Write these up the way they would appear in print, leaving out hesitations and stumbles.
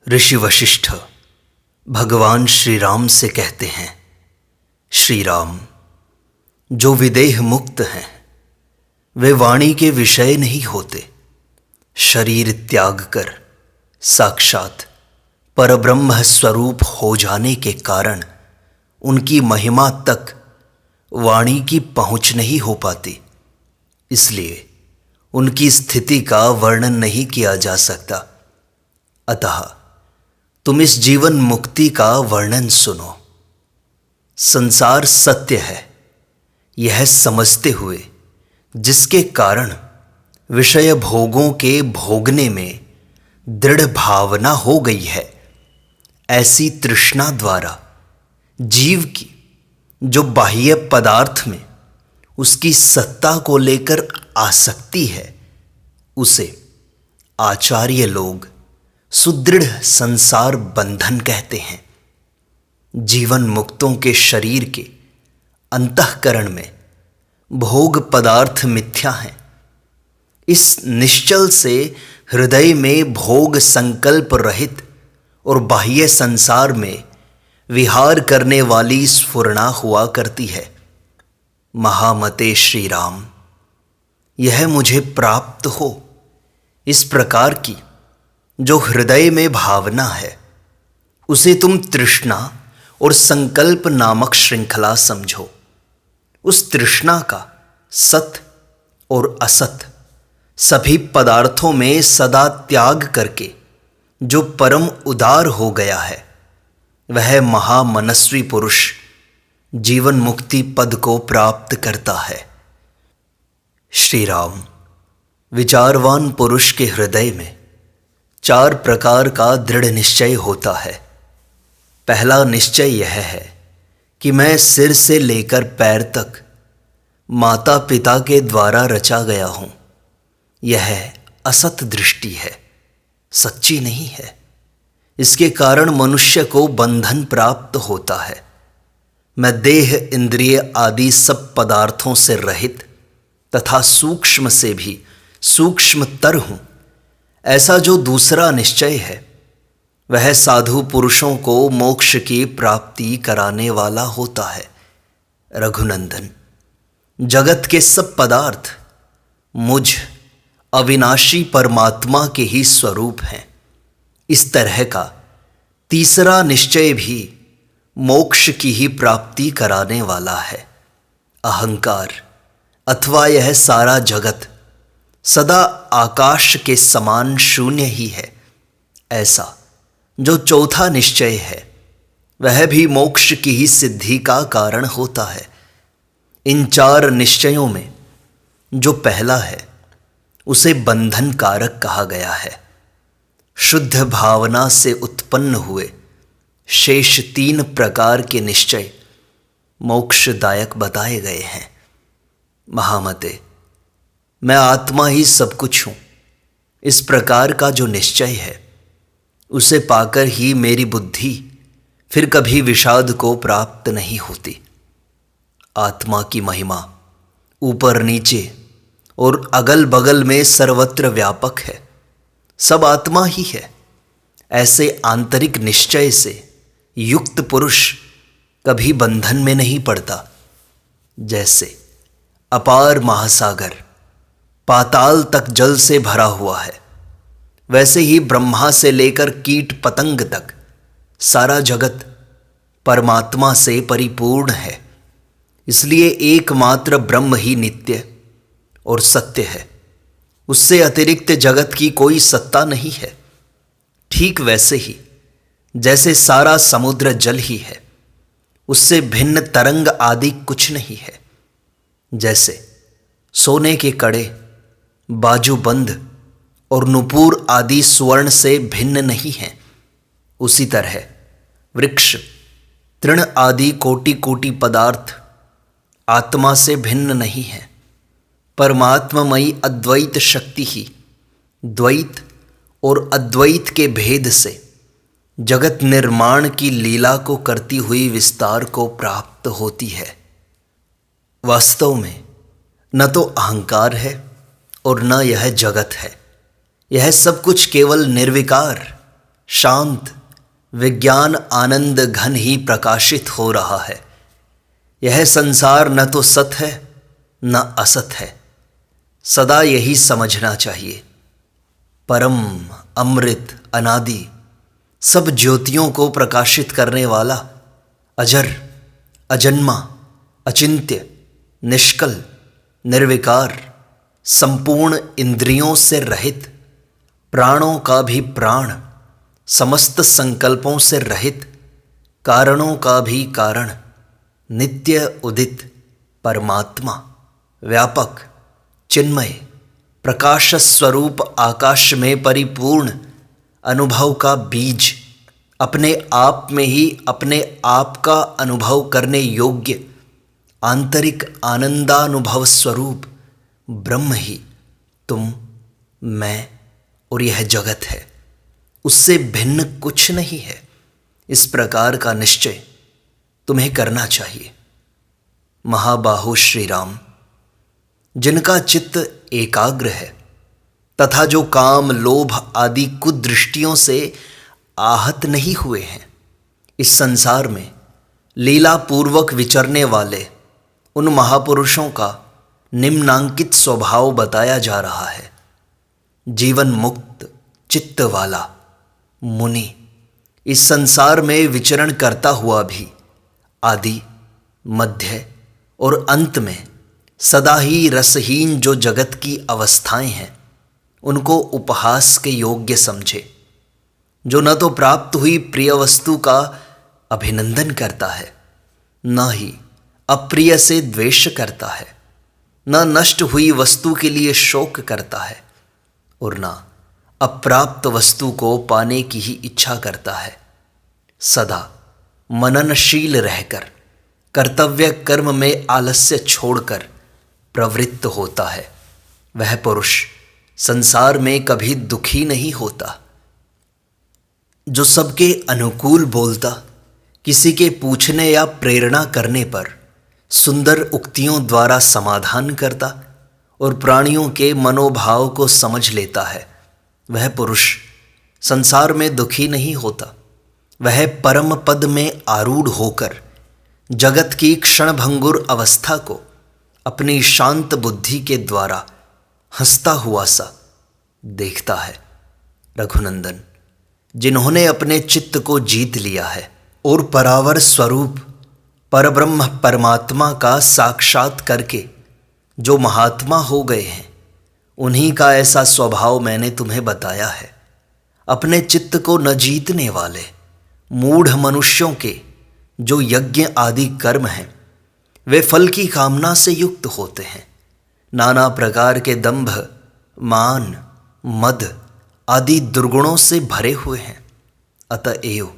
ऋषि वशिष्ठ भगवान श्री राम से कहते हैं, श्री राम, जो विदेह मुक्त हैं वे वाणी के विषय नहीं होते। शरीर त्याग कर साक्षात परब्रह्म स्वरूप हो जाने के कारण उनकी महिमा तक वाणी की पहुंच नहीं हो पाती। इसलिए उनकी स्थिति का वर्णन नहीं किया जा सकता। अतः तुम इस जीवन मुक्ति का वर्णन सुनो। संसार सत्य है यह समझते हुए जिसके कारण विषय भोगों के भोगने में दृढ़ भावना हो गई है, ऐसी तृष्णा द्वारा जीव की जो बाह्य पदार्थ में उसकी सत्ता को लेकर आसक्ति है, उसे आचार्य लोग सुदृढ़ संसार बंधन कहते हैं। जीवन मुक्तों के शरीर के अंतःकरण में भोग पदार्थ मिथ्या हैं। इस निश्चल से हृदय में भोग संकल्प रहित और बाह्य संसार में विहार करने वाली स्फुरणा हुआ करती है। महामते श्री राम, यह मुझे प्राप्त हो, इस प्रकार की जो हृदय में भावना है उसे तुम तृष्णा और संकल्प नामक श्रृंखला समझो। उस तृष्णा का सत और असत सभी पदार्थों में सदा त्याग करके जो परम उदार हो गया है, वह महामनस्वी पुरुष जीवन मुक्ति पद को प्राप्त करता है। श्री राम, विचारवान पुरुष के हृदय में 4 प्रकार का दृढ़ निश्चय होता है। पहला निश्चय यह है कि मैं सिर से लेकर पैर तक माता पिता के द्वारा रचा गया हूँ। यह असत दृष्टि है, सच्ची नहीं है। इसके कारण मनुष्य को बंधन प्राप्त होता है। मैं देह इंद्रिय आदि सब पदार्थों से रहित तथा सूक्ष्म से भी सूक्ष्मतर हूँ, ऐसा जो दूसरा निश्चय है वह साधु पुरुषों को मोक्ष की प्राप्ति कराने वाला होता है। रघुनंदन, जगत के सब पदार्थ मुझ अविनाशी परमात्मा के ही स्वरूप हैं। इस तरह का तीसरा निश्चय भी मोक्ष की ही प्राप्ति कराने वाला है। अहंकार अथवा यह सारा जगत सदा आकाश के समान शून्य ही है, ऐसा जो चौथा निश्चय है वह भी मोक्ष की ही सिद्धि का कारण होता है। इन 4 निश्चयों में जो पहला है उसे बंधन कारक कहा गया है। शुद्ध भावना से उत्पन्न हुए शेष 3 प्रकार के निश्चय मोक्षदायक बताए गए हैं। महामते, मैं आत्मा ही सब कुछ हूँ, इस प्रकार का जो निश्चय है उसे पाकर ही मेरी बुद्धि फिर कभी विषाद को प्राप्त नहीं होती। आत्मा की महिमा ऊपर नीचे और अगल बगल में सर्वत्र व्यापक है। सब आत्मा ही है। ऐसे आंतरिक निश्चय से युक्त पुरुष कभी बंधन में नहीं पड़ता। जैसे अपार महासागर पाताल तक जल से भरा हुआ है, वैसे ही ब्रह्मा से लेकर कीट पतंग तक सारा जगत परमात्मा से परिपूर्ण है। इसलिए एकमात्र ब्रह्म ही नित्य और सत्य है। उससे अतिरिक्त जगत की कोई सत्ता नहीं है। ठीक वैसे ही जैसे सारा समुद्र जल ही है, उससे भिन्न तरंग आदि कुछ नहीं है। जैसे सोने के कड़े, बाजूबंद और नुपुर आदि स्वर्ण से भिन्न नहीं हैं, उसी तरह वृक्ष, तृण आदि कोटि कोटि पदार्थ आत्मा से भिन्न नहीं है। परमात्ममयी अद्वैत शक्ति ही द्वैत और अद्वैत के भेद से जगत निर्माण की लीला को करती हुई विस्तार को प्राप्त होती है। वास्तव में न तो अहंकार है और न यह जगत है। यह सब कुछ केवल निर्विकार शांत विज्ञान आनंद घन ही प्रकाशित हो रहा है। यह संसार न तो सत है न असत है, सदा यही समझना चाहिए। परम अमृत अनादि सब ज्योतियों को प्रकाशित करने वाला, अजर अजन्मा अचिंत्य निष्कल निर्विकार, संपूर्ण इंद्रियों से रहित, प्राणों का भी प्राण, समस्त संकल्पों से रहित, कारणों का भी कारण, नित्य उदित परमात्मा, व्यापक चिन्मय प्रकाश स्वरूप आकाश में परिपूर्ण अनुभव का बीज, अपने आप में ही अपने आप का अनुभव करने योग्य आंतरिक आनंदानुभव स्वरूप ब्रह्म ही तुम, मैं और यह जगत है। उससे भिन्न कुछ नहीं है। इस प्रकार का निश्चय तुम्हें करना चाहिए। महाबाहु श्री राम, जिनका चित्त एकाग्र है तथा जो काम लोभ आदि कुदृष्टियों से आहत नहीं हुए हैं, इस संसार में लीला पूर्वक विचरने वाले उन महापुरुषों का निम्नांकित स्वभाव बताया जा रहा है। जीवन मुक्त चित्त वाला मुनि इस संसार में विचरण करता हुआ भी आदि मध्य और अंत में सदा ही रसहीन जो जगत की अवस्थाएं हैं उनको उपहास के योग्य समझे, जो न तो प्राप्त हुई प्रिय वस्तु का अभिनंदन करता है, न ही अप्रिय से द्वेष करता है, न नष्ट हुई वस्तु के लिए शोक करता है और न अप्राप्त वस्तु को पाने की ही इच्छा करता है। सदा मननशील रहकर कर्तव्य कर्म में आलस्य छोड़कर प्रवृत्त होता है, वह पुरुष संसार में कभी दुखी नहीं होता। जो सबके अनुकूल बोलता, किसी के पूछने या प्रेरणा करने पर सुंदर उक्तियों द्वारा समाधान करता और प्राणियों के मनोभाव को समझ लेता है, वह पुरुष संसार में दुखी नहीं होता। वह परम पद में आरूढ़ होकर जगत की क्षणभंगुर अवस्था को अपनी शांत बुद्धि के द्वारा हंसता हुआ सा देखता है। रघुनंदन, जिन्होंने अपने चित्त को जीत लिया है और परावर स्वरूप परब्रह्म परमात्मा का साक्षात करके जो महात्मा हो गए हैं, उन्हीं का ऐसा स्वभाव मैंने तुम्हें बताया है। अपने चित्त को न जीतने वाले मूढ़ मनुष्यों के जो यज्ञ आदि कर्म हैं, वे फल की कामना से युक्त होते हैं, नाना प्रकार के दंभ मान मद आदि दुर्गुणों से भरे हुए हैं। अतएव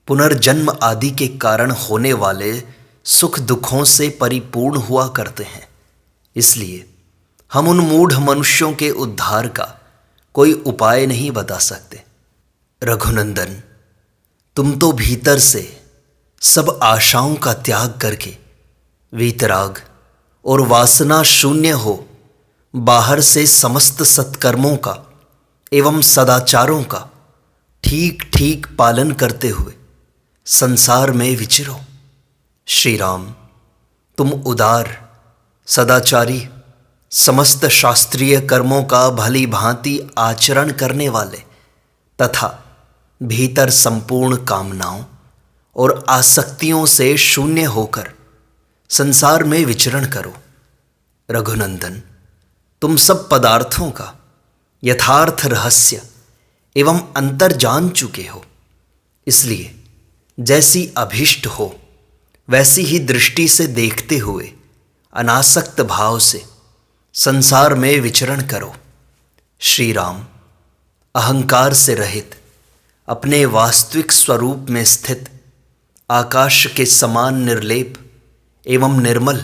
पुनर्जन्म आदि के कारण होने वाले सुख दुखों से परिपूर्ण हुआ करते हैं। इसलिए हम उन मूढ़ मनुष्यों के उद्धार का कोई उपाय नहीं बता सकते। रघुनंदन, तुम तो भीतर से सब आशाओं का त्याग करके वीतराग और वासना शून्य हो बाहर से समस्त सत्कर्मों का एवं सदाचारों का ठीक ठीक पालन करते हुए संसार में विचरो। श्री राम, तुम उदार सदाचारी समस्त शास्त्रीय कर्मों का भली भांति आचरण करने वाले तथा भीतर संपूर्ण कामनाओं और आसक्तियों से शून्य होकर संसार में विचरण करो। रघुनंदन, तुम सब पदार्थों का यथार्थ रहस्य एवं अंतर जान चुके हो, इसलिए जैसी अभीष्ट हो वैसी ही दृष्टि से देखते हुए अनासक्त भाव से संसार में विचरण करो। श्री राम, अहंकार से रहित अपने वास्तविक स्वरूप में स्थित आकाश के समान निर्लेप एवं निर्मल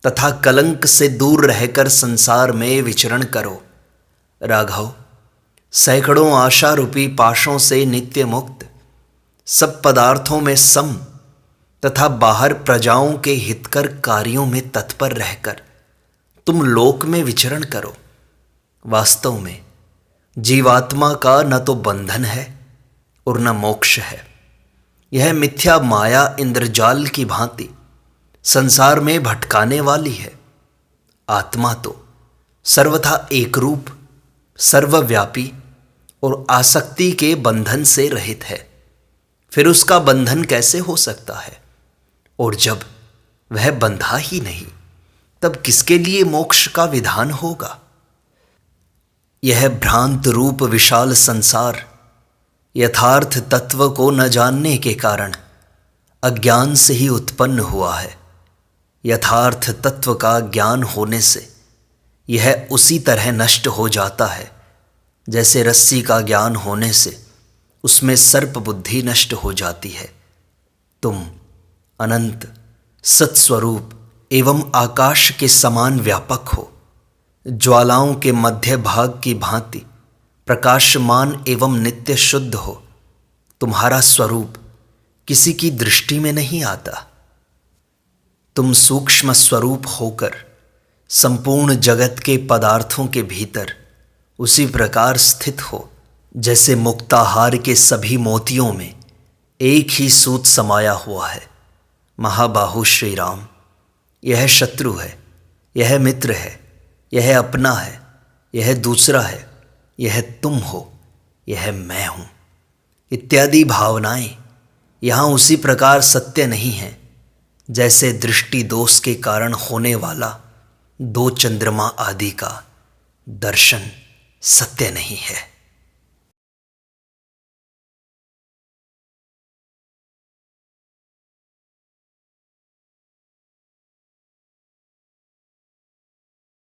तथा कलंक से दूर रहकर संसार में विचरण करो। राघव, सैकड़ों आशा रूपी पाशों से नित्य मुक्त, सब पदार्थों में सम तथा बाहर प्रजाओं के हितकर कार्यों में तत्पर रहकर तुम लोक में विचरण करो। वास्तव में जीवात्मा का न तो बंधन है और न मोक्ष है। यह मिथ्या माया इंद्रजाल की भांति संसार में भटकाने वाली है। आत्मा तो सर्वथा एकरूप, सर्वव्यापी और आसक्ति के बंधन से रहित है। फिर उसका बंधन कैसे हो सकता है? और जब वह बंधा ही नहीं, तब किसके लिए मोक्ष का विधान होगा? यह भ्रांत रूप विशाल संसार यथार्थ तत्व को न जानने के कारण अज्ञान से ही उत्पन्न हुआ है। यथार्थ तत्व का ज्ञान होने से यह उसी तरह नष्ट हो जाता है जैसे रस्सी का ज्ञान होने से उसमें सर्प बुद्धि नष्ट हो जाती है। तुम अनंत सत्स्वरूप एवं आकाश के समान व्यापक हो, ज्वालाओं के मध्य भाग की भांति प्रकाशमान एवं नित्य शुद्ध हो। तुम्हारा स्वरूप किसी की दृष्टि में नहीं आता। तुम सूक्ष्म स्वरूप होकर संपूर्ण जगत के पदार्थों के भीतर उसी प्रकार स्थित हो जैसे मुक्ताहार के सभी मोतियों में एक ही सूत समाया हुआ है। महाबाहु श्री राम, यह शत्रु है, यह मित्र है, यह अपना है, यह दूसरा है, यह तुम हो, यह मैं हूँ इत्यादि भावनाएं यहाँ उसी प्रकार सत्य नहीं हैं जैसे दृष्टि दोष के कारण होने वाला दो चंद्रमा आदि का दर्शन सत्य नहीं है।